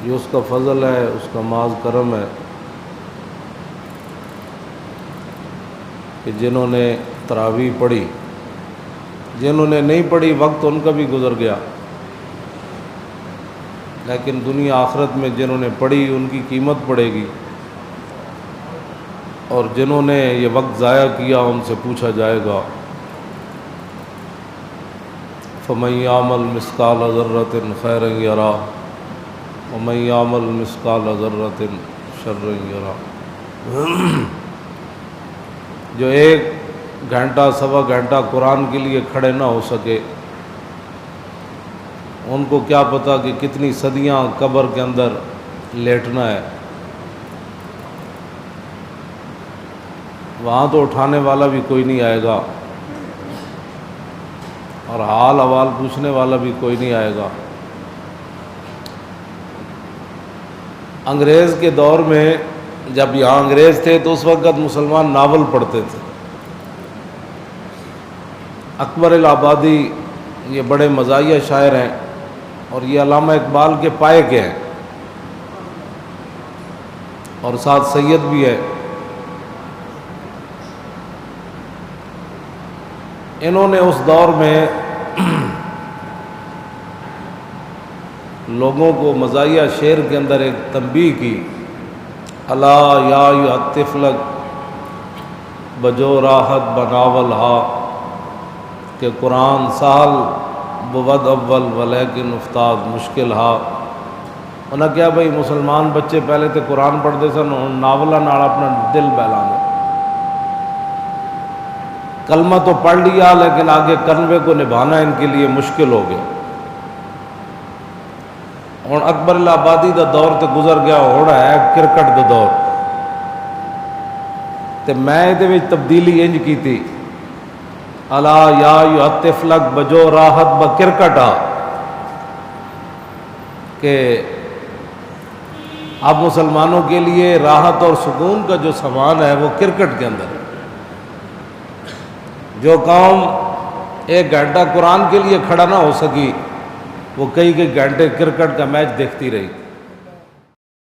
یہ اس کا فضل ہے، اس کا معاذ کرم ہے کہ جنہوں نے تراویح پڑھی، جنہوں نے نہیں پڑھی وقت ان کا بھی گزر گیا، لیکن دنیا آخرت میں جنہوں نے پڑھی ان کی قیمت پڑے گی، اور جنہوں نے یہ وقت ضائع کیا ان سے پوچھا جائے گا۔ فَمَن يَعْمَلْ مِثْقَالَ ذَرَّةٍ خَيْرًا يَرَهُ وَمَن يَعْمَلْ مِثْقَالَ ذَرَّةٍ شَرًّا يَرَهُ۔ جو ایک گھنٹہ سوا گھنٹہ قرآن کے لیے کھڑے نہ ہو سکے، ان کو کیا پتہ کہ کتنی صدیاں قبر کے اندر لیٹنا ہے۔ وہاں تو اٹھانے والا بھی کوئی نہیں آئے گا، اور حال احوال پوچھنے والا بھی کوئی نہیں آئے گا۔ انگریز کے دور میں جب یہاں انگریز تھے تو اس وقت مسلمان ناول پڑھتے تھے۔ اکبر الآبادی یہ بڑے مزاحیہ شاعر ہیں، اور یہ علامہ اقبال کے پائے کے ہیں، اور ساتھ سید بھی ہے۔ انہوں نے اس دور میں لوگوں کو مزاحیہ شعر کے اندر ایک تنبیہ کی، الا یا ایھا الطفل بجو راحت بناول ہا، کہ قرآن سہل بود اول ولیکن استاد مشکل ہا۔ انہاں کیا بھائی مسلمان بچے پہلے تے قرآن پڑھتے سن، ہن ناولاں نال اپنا دل بہلانے، کلمہ تو پڑھ لیا لیکن آگے کلمے کو نبھانا ان کے لیے مشکل ہو گیا۔ ہن اکبر الآبادی دا دور تے گزر گیا، ہن ہے کرکٹ دا دور، تے میں دے وچ تبدیلی انج کیتی، الا یا ایھا الطفل بجو راحت بکرکٹ آ، کہ اب مسلمانوں کے لیے راحت اور سکون کا جو سامان ہے وہ کرکٹ کے اندر ہے۔ جو قوم ایک گھنٹہ قرآن کے لیے کھڑا نہ ہو سکی، وہ کئی کئی گھنٹے کرکٹ کا میچ دیکھتی رہی۔